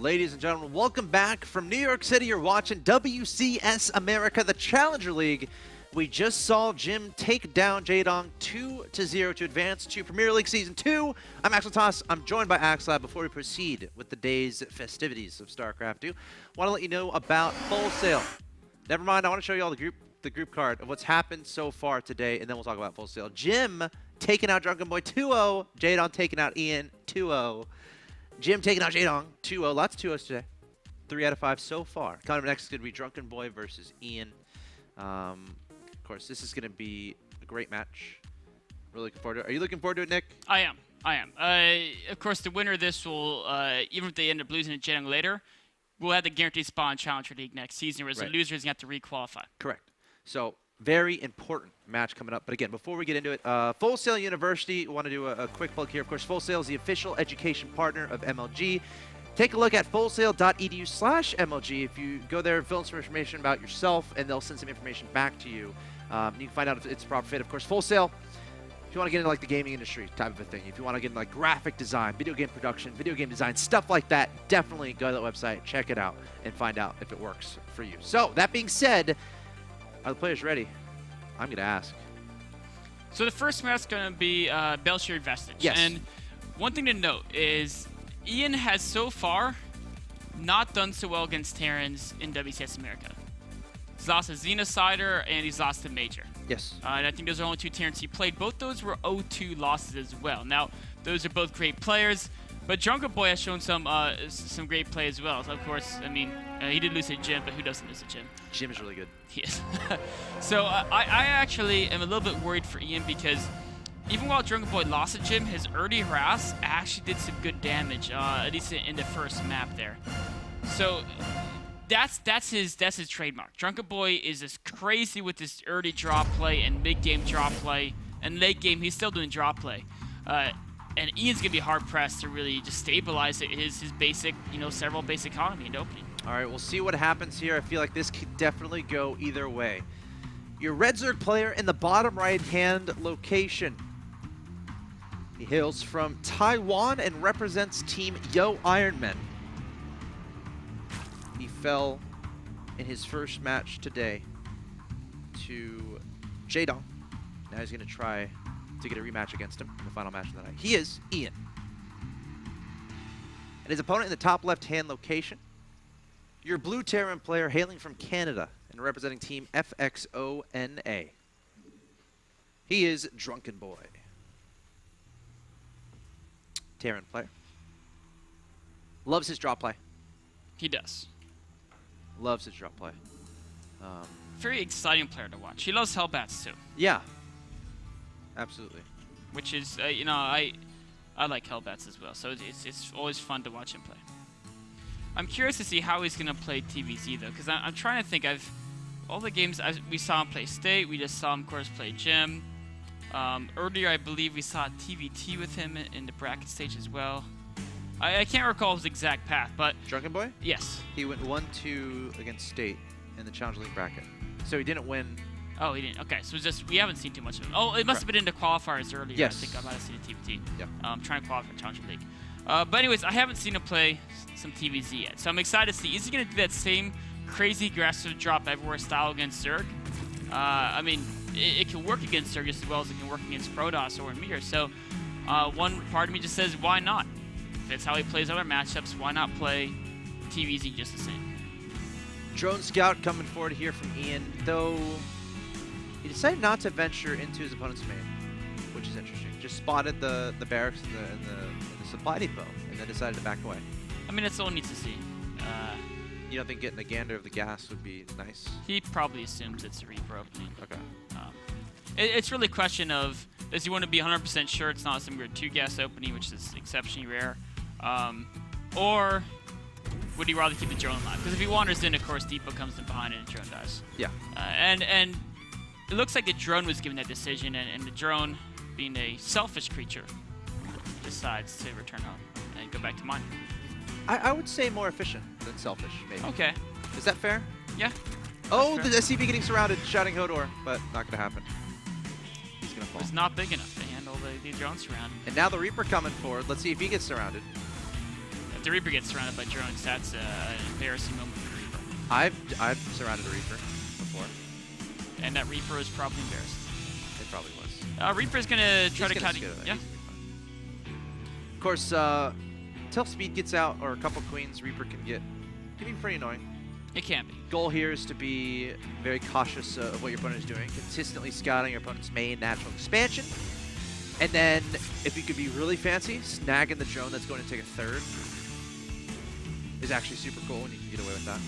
Ladies and gentlemen, welcome back from New York City. You're watching WCS America, the Challenger League. We just saw Jim take down Jaedong 2-0 to advance to Premier League Season 2. I'm axeltoss. I'm joined by axslav. Before we proceed with the day's festivities of StarCraft 2, I want to let you know about Full Sail. Never mind, I want to show you all the group card of what's happened so far today, and then we'll talk about Full Sail. Jim taking out Drunkenboi 2-0. Jaedong taking out Ian 2-0. Jim taking out Jaedong 2-0. Lots of 2-0s today. 3 out of 5 so far. Coming up next is going to be Drunkenboi versus Ian. Of course, this is going to be a great match. Really looking forward to it. Are you looking forward to it, Nick? I am. Of course, the winner of this will, even if they end up losing to Jaedong later, will have the guaranteed spot in Challenger League next season, whereas the loser is going to have to requalify. Correct. So, very important match coming up. But again, before we get into it, Full Sail University, want to do a quick plug here. Of course, Full Sail is the official education partner of MLG. Take a look at fullsail.edu/MLG. If you go there, fill in some information about yourself, and they'll send some information back to you. You can find out if it's a proper fit. Of course, Full Sail, if you want to get into like the gaming industry type of a thing, if you want to get into like graphic design, video game production, video game design, stuff like that, definitely go to that website, check it out, and find out if it works for you. So, that being said, are the players ready? I'm going to ask. So the first match is going to be Belshire Vestige. Yes. And one thing to note is Ian has so far not done so well against Terrans in WCS America. He's lost to Xenocider and he's lost to Major. Yes. And I think those are only 2 Terrans he played. Both those were 0-2 losses as well. Now, those are both great players, but Drunkenboi has shown some great play as well. So of course, I mean, he did lose to Jim, but who doesn't lose to Jim? Jim is really good. He is. So I actually am a little bit worried for Ian because even while Drunkenboi lost to Jim, his early harass actually did some good damage, at least in the first map there. So that's his trademark. Drunkenboi is as crazy with his early drop play and mid-game drop play, and late game he's still doing drop play. And Ian's gonna be hard pressed to really just stabilize his basic, several basic economy in the opening. All right, we'll see what happens here. I feel like this could definitely go either way. Your Red Zerg player in the bottom right-hand location. He hails from Taiwan and represents Team Yo Ironmen. He fell in his first match today to Jaedong. Now he's going to try to get a rematch against him in the final match of the night. He is Ian. And his opponent in the top left-hand location, your blue Terran player hailing from Canada and representing Team FXONA. He is Drunkenboi. Terran player. Loves his drop play. He does. Loves his drop play. Very exciting player to watch. He loves Hellbats too. Yeah. Absolutely. Which is, I like Hellbats as well, so it's always fun to watch him play. I'm curious to see how he's going to play TVZ though, because I'm trying to think. All the games we saw him play State, we just saw him, of course, play Gym. Earlier, I believe we saw TVT with him in the bracket stage as well. I can't recall his exact path, but Drunkenboi? Yes. He went 1-2 against State in the Challenger League bracket, so he didn't win. Oh, he didn't. Okay, so it's just we haven't seen too much of him. Oh, it must have been in the qualifiers earlier. Yes. I think I might have seen a TVT. Yeah. Trying to qualify for Challenger League. But anyways, I haven't seen him play some TVZ yet, so I'm excited to see. Is he going to do that same crazy aggressive drop everywhere style against Zerg? I mean, it can work against Zerg just as well as it can work against Protoss or Emir. So one part of me just says, why not? If it's how he plays other matchups, why not play TVZ just the same? Drone Scout coming forward here from Ian, though he decided not to venture into his opponent's main, which is interesting. Just spotted the barracks and the supply depot, and then decided to back away. I mean, that's all he needs to see. You don't think getting a gander of the gas would be nice? He probably assumes it's a Reaper opening. Okay. It's really a question of, does he want to be 100% sure it's not some weird 2-gas opening, which is exceptionally rare, or would he rather keep the drone alive? Because if he wanders in, of course, Depot comes in behind it and the drone dies. Yeah. And it looks like the drone was given that decision, and the drone, being a selfish creature, decides to return home and go back to mine. I would say more efficient than selfish, maybe. Okay. Is that fair? Yeah. Oh, the SCV getting surrounded, shouting Hodor, but not going to happen. He's going to fall. It's not big enough to handle the drone surround. And now the Reaper coming forward. Let's see if he gets surrounded. the Reaper gets surrounded by drones, that's an embarrassing moment for the Reaper. I've surrounded a Reaper before. And that Reaper was probably embarrassed. It probably was. Reaper's gonna try to cut. Yeah. Of course, until speed gets out or a couple queens, Reaper can be pretty annoying. It can be. Goal here is to be very cautious of what your opponent is doing, consistently scouting your opponent's main natural expansion, and then if you could be really fancy, snagging the drone that's going to take a third is actually super cool when you can get away with that.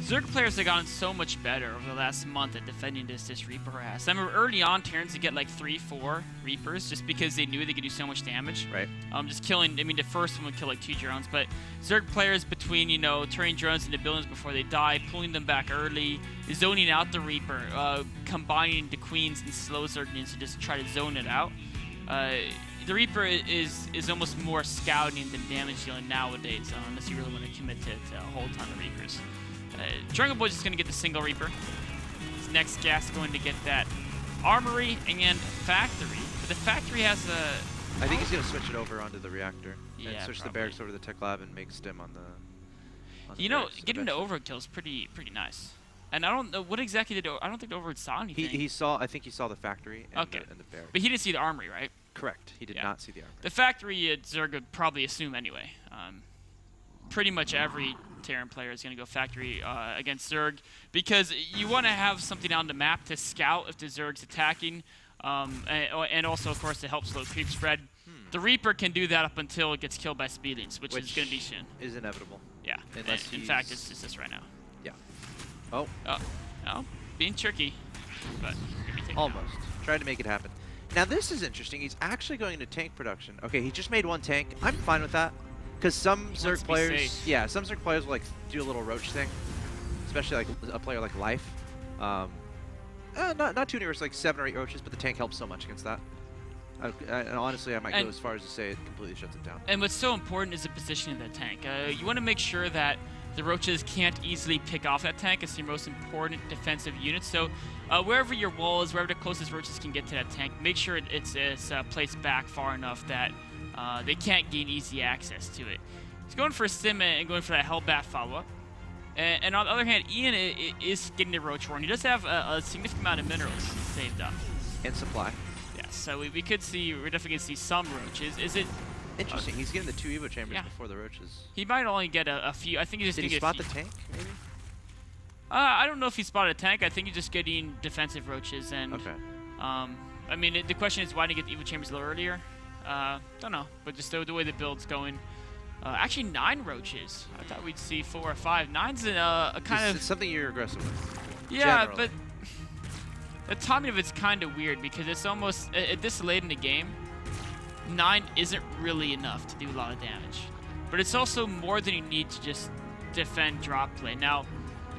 Zerg players have gotten so much better over the last month at defending this Reaper harass. I remember early on, Terrans would get like 3-4 Reapers just because they knew they could do so much damage. Right. Just killing, I mean, the first one would kill like 2 drones, but Zerg players between, you know, turning drones into buildings before they die, pulling them back early, zoning out the Reaper, combining the queens and slow Zerglings to just try to zone it out. The Reaper is almost more scouting than damage dealing nowadays, unless you really want to commit to a whole ton of Reapers. Drunkenboi is going to get the single Reaper. His next gas going to get that Armory and Factory. But the Factory has a... I think he's going to switch it over onto the reactor. Yeah, and switch probably. the barracks over to the tech lab and make stim on the... You know, getting the overkill is pretty nice. And I don't know what exactly did... I don't think the Overlord saw anything. He saw... I think he saw the Factory and, okay. the barracks. But he didn't see the Armory, right? Correct. He did not see the Armory. The Factory, Zerg would probably assume anyway. Pretty much every Terran player is going to go Factory against Zerg because you want to have something on the map to scout if the Zerg's attacking, and also, of course, to help slow creep spread. The Reaper can do that up until it gets killed by Speedlings, which is going to be soon. Is inevitable. Yeah. In fact, it's just this right now. Yeah. Oh. Oh, being tricky, but almost. Tried to make it happen. Now this is interesting. He's actually going into tank production. Okay, he just made 1 tank. I'm fine with that. Because some Zerg players, some Zerg players will like do a little roach thing, especially like a player like Life. Not too numerous, like 7 or 8 roaches, but the tank helps so much against that. And honestly, I might go as far as to say it completely shuts it down. And what's so important is the positioning of the tank. You want to make sure that the roaches can't easily pick off that tank. It's your most important defensive unit. So wherever your wall is, wherever the closest roaches can get to that tank, make sure it's placed back far enough that they can't gain easy access to it. He's going for a stim and going for that Hellbat follow-up. And on the other hand, Ian is getting the Roach Roar. He does have a significant amount of minerals saved up. And supply. Yeah, so we're definitely going to see some roaches. Is it... Interesting, he's getting the 2 Evo chambers before the roaches. He might only get a few. I think he's just going to get Did he spot the tank, maybe? I don't know if he spotted a tank. I think he's just getting defensive roaches. And, okay. I mean, the question is why didn't he get the Evo chambers a little earlier? Don't know, but just the way the build's going. Actually, 9 roaches. I thought we'd see 4 or 5. 9's a kind of... It's something you're aggressive with. Yeah, generally. but the timing of it's kind of weird because it's almost... At this late in the game, 9 isn't really enough to do a lot of damage. But it's also more than you need to just defend drop play. Now,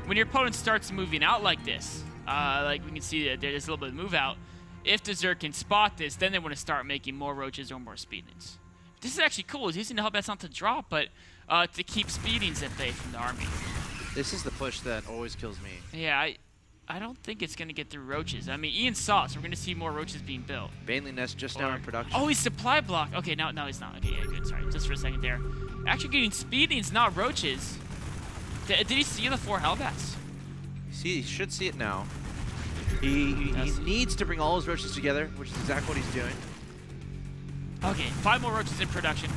when your opponent starts moving out like this, like we can see that there's a little bit of move out, if the Zerg can spot this, then they want to start making more roaches or more speedings. This is actually cool. He's using the Hellbats not to drop, but to keep speedings at bay from the army. This is the push that always kills me. Yeah, I don't think it's going to get through roaches. I mean, Ian saw, so we're going to see more roaches being built. Bainley Nest just now in production. Oh, he's supply block. Okay, no, he's not. Okay, yeah, good. Sorry, just for a second there. Actually getting speedings, not roaches. Did he see the 4 Hellbats? He should see it now. He needs to bring all his roaches together, which is exactly what he's doing. Okay, 5 more roaches in production.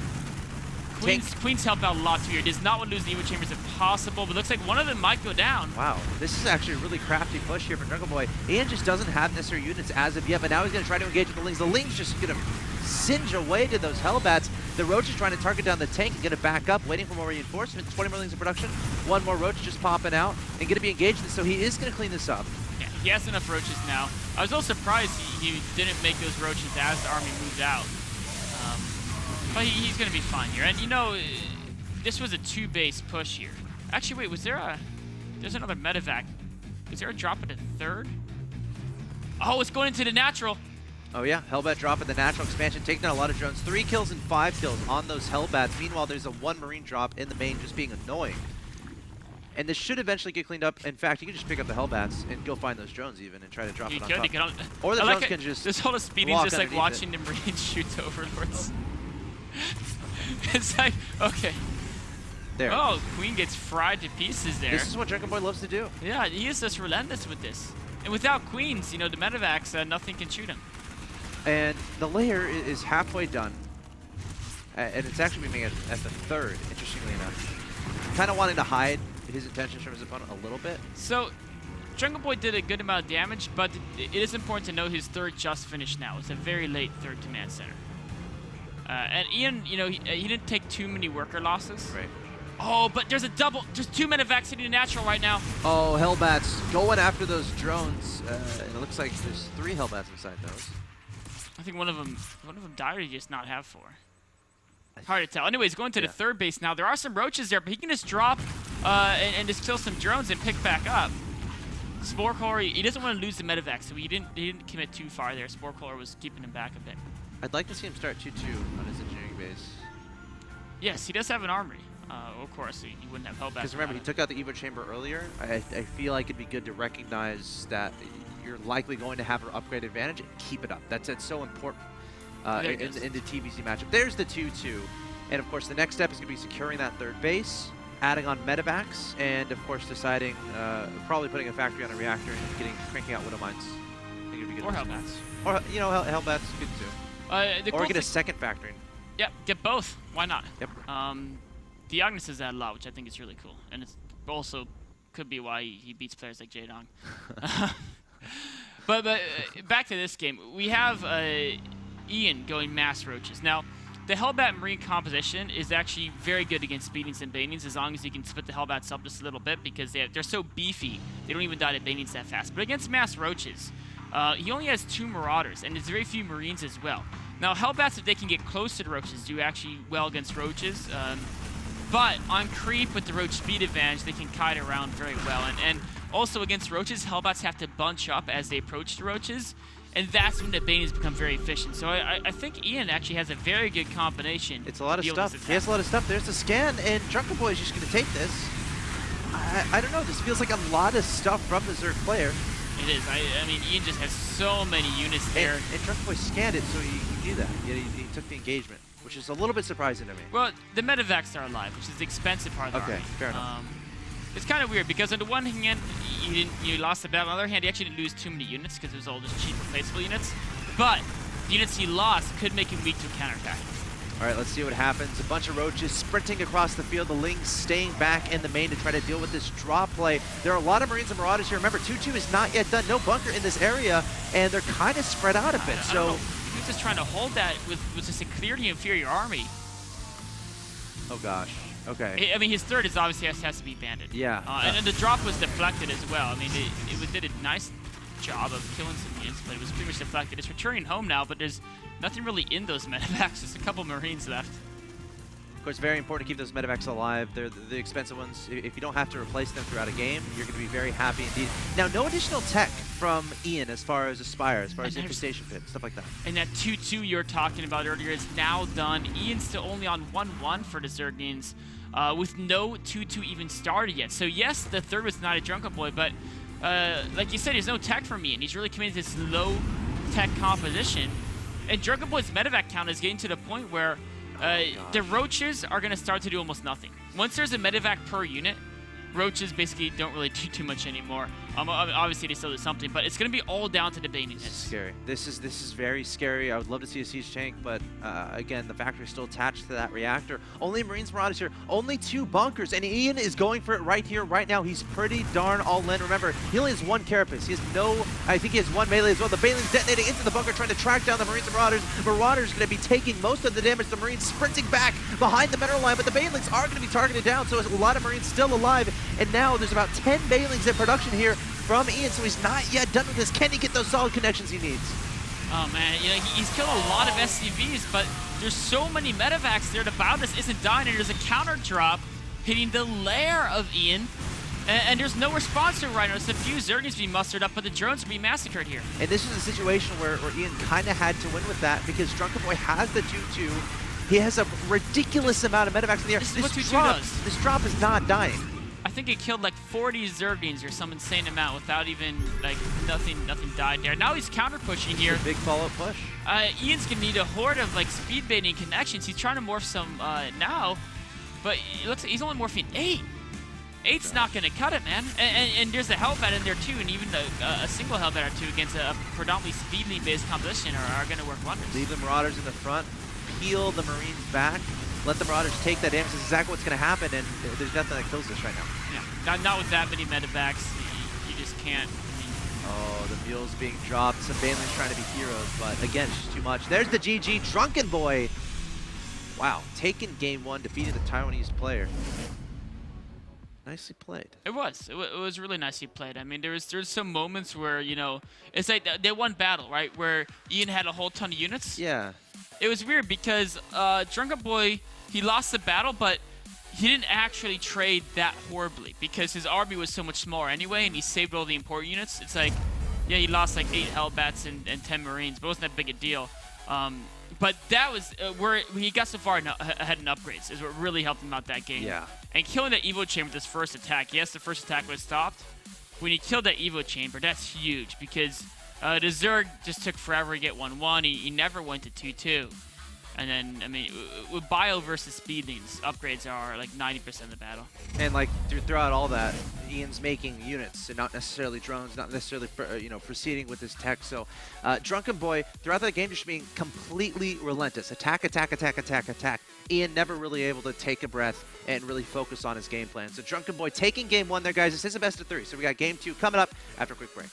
Queens help out a lot too here. Does not want to lose the Evo Chambers if possible, but looks like one of them might go down. Wow, this is actually a really crafty push here for Drunkenboi. Ian just doesn't have necessary units as of yet, but now he's going to try to engage with the Lings. The Lings just going to singe away to those Hellbats. The Roach is trying to target down the tank and going to back up, waiting for more reinforcements. 20 more Lings in production. 1 more Roach just popping out and going to be engaged, so he is going to clean this up. Yeah, he has enough Roaches now. I was a little surprised he didn't make those Roaches as the army moved out. But he's going to be fine here. And you know, this was a 2-base push here. Actually, wait, there's another medevac. Is there a drop at a 3rd? Oh, it's going into the natural. Oh yeah, Hellbat drop in the natural expansion, taking down a lot of drones. 3 kills and 5 kills on those Hellbats. Meanwhile, there's a 1 Marine drop in the main just being annoying. And this should eventually get cleaned up. In fact, you can just pick up the Hellbats and go find those drones even and try to drop it on top. Or the drones can just this whole speeding is just like watching the Marines shoot the Overlords. It's like, okay, There. Oh, Queen gets fried to pieces there. This is what Drunkenboi loves to do. Yeah, he is just relentless with this. And without Queens, you know, the medevacs, nothing can shoot him. And the layer is halfway done. And it's actually being made at the third, interestingly enough. Kind of wanting to hide his intentions from his opponent a little bit. So, Drunkenboi did a good amount of damage, but it is important to know his third just finished now. It's a very late third command center. And Ian, you know, he didn't take too many worker losses. Right. Oh, but there's a double. There's 2 medevacs hitting the natural right now. Oh, Hellbats going after those drones. And it looks like there's 3 Hellbats inside those. I think one of them died or he just not have 4. Hard to tell. Anyways, going to the third base now. There are some roaches there, but he can just drop and just kill some drones and pick back up. Sporecore, he doesn't want to lose the medevac, so he didn't commit too far there. Sporecore was keeping him back a bit. I'd like to see him start 2-2 on his engineering base. Yes, he does have an armory. Of course, he wouldn't have held back. Because remember, he took out the Evo chamber earlier. I feel like it'd be good to recognize that you're likely going to have an upgrade advantage and keep it up. That's so important in the TVC matchup. There's the 2-2. And of course, the next step is going to be securing that third base, adding on medevacs, and of course deciding, probably putting a factory on a reactor and cranking out Widow Mines. I think it'd be good. Or Hellbats. Or, you know, Hellbats good too. Or get a second factory. Yep, get both. Why not? Yep. The Agnes is at law, which I think is really cool. And it's also could be why he beats players like Jaedong. But back to this game. We have Ian going mass roaches. Now, the Hellbat Marine composition is actually very good against Beatings and Banings as long as you can split the Hellbats up just a little bit because they're so beefy. They don't even die to Banings that fast. But against mass roaches, he only has 2 Marauders, and there's very few Marines as well. Now, Hellbats, if they can get close to the roaches, do actually well against roaches. But on creep with the roach speed advantage, they can kite around very well. And also against roaches, Hellbats have to bunch up as they approach the roaches. And that's when the Banings become very efficient. So I think Ian actually has a very good combination. It's a lot of stuff. He has a lot of stuff. There's the scan, and Drunkenboi is just going to take this. I don't know. This feels like a lot of stuff from the Zerg player. It is. I mean, Ian just has so many units there. And Drunkenboi scanned it, so he knew that. He took the engagement, which is a little bit surprising to me. Well, the medevacs are alive, which is the expensive part of the army. Fair enough. It's kind of weird because on the one hand, you lost the battle. On the other hand, he actually didn't lose too many units because it was all just cheap replaceable units. But the units he lost could make him weak to a counterattack. All right, let's see what happens. A bunch of roaches sprinting across the field. The Lings staying back in the main to try to deal with this draw play. There are a lot of Marines and Marauders here. Remember, 2-2 is not yet done. No bunker in this area, and they're kind of spread out a bit. So he's just trying to hold that with just a clearly inferior army. Oh gosh. Okay. I mean, his third is obviously has to be banded. Yeah. And the drop was deflected as well. I mean, it did a nice job of killing some units, but it was pretty much deflected. It's returning home now, but there's nothing really in those medevacs. Just a couple Marines left. Of course, very important to keep those medevacs alive. They're the expensive ones. If you don't have to replace them throughout a game, you're going to be very happy indeed. Now, no additional tech from Ian as far as Aspire, as far as infestation pit, stuff like that. And that 2-2 you were talking about earlier is now done. Ian's still only on 1-1 for the Zerglings, with no 2-2 even started yet. So yes, the third was not a Drunkenboi, but like you said, there's no tech from Ian. He's really committed to this low tech composition. And Drunkenboi's medevac count is getting to the point where the roaches are going to start to do almost nothing. Once there's a medevac per unit, roaches basically don't really do too much anymore. Obviously, they still do something, but it's going to be all down to the Bane units. This is scary. This is very scary. I would love to see a siege tank, but again, the factory is still attached to that reactor. Only Marines Marauders here. Only 2 bunkers, and Ian is going for it right here, right now. He's pretty darn all in. Remember, he only has 1 carapace. He has no. I think he has 1 melee as well. The Baneling's detonating into the bunker, trying to track down the Marines and Marauders. Marauders going to be taking most of the damage. The Marines sprinting back behind the mineral line, but the Banelings are going to be targeted down. So a lot of Marines still alive, and now there's about 10 Banelings in production here from Ian, so he's not yet done with this. Can he get those solid connections he needs? Oh man, you know, he's killed a lot of SCVs, but there's so many medevacs there. The Baldus isn't dying, and there's a counter drop hitting the lair of Ian, and there's no response to it right now. There's a few Zerglings being mustered up, but the drones are being massacred here. And this is a situation where Ian kind of had to win with that because Drunkenboi has the 2-2. He has a ridiculous amount of medevacs in the air. This is what 2-2 does. This drop is not dying. I think it killed like 40 Zerglings or some insane amount without even, like, nothing died there. Now he's counter pushing here. Big follow-up push. Ian's gonna need a horde of like speed baiting connections. He's trying to morph some now. but it looks like he's only morphine 8. 8's not going to cut it, man. And there's a Hellbat in there too, and even a single Hellbat or two against a predominantly speedly-based composition are going to work wonders. Leave the Marauders in the front, peel the Marines back, let the Marauders take that damage. This is exactly what's going to happen, and there's nothing that kills this right now. Yeah, not with that many medevacs. You just can't. Oh, the mule's being dropped. Some Banelings trying to be heroes, but again, it's just too much. There's the GG, Drunkenboi. Wow, taking game 1, defeating the Taiwanese player. Nicely played. It was. It was really nicely played. I mean, there's some moments where, you know, it's like they won battle, right? Where Ian had a whole ton of units. Yeah. It was weird because Drunkenboi, he lost the battle, but he didn't actually trade that horribly because his army was so much smaller anyway, and he saved all the important units. It's like, yeah, he lost like 8 Hellbats and 10 Marines, but it wasn't that big a deal. But that was where he got so far ahead in upgrades is what really helped him out that game. Yeah. And killing that Evo Chamber with his first attack. Yes, the first attack was stopped. When he killed that Evo Chamber, that's huge because the Zerg just took forever to get 1-1. He never went to 2-2. And then, I mean, with Bio versus Speedlings, upgrades are like 90% of the battle. And like throughout all that, Ian's making units and not necessarily drones, not necessarily proceeding with his tech. So Drunkenboi throughout that game just being completely relentless. Attack, attack, attack, attack, attack. Ian never really able to take a breath and really focus on his game plan. So Drunkenboi taking game 1 there, guys. This is a best of 3. So we got game 2 coming up after a quick break.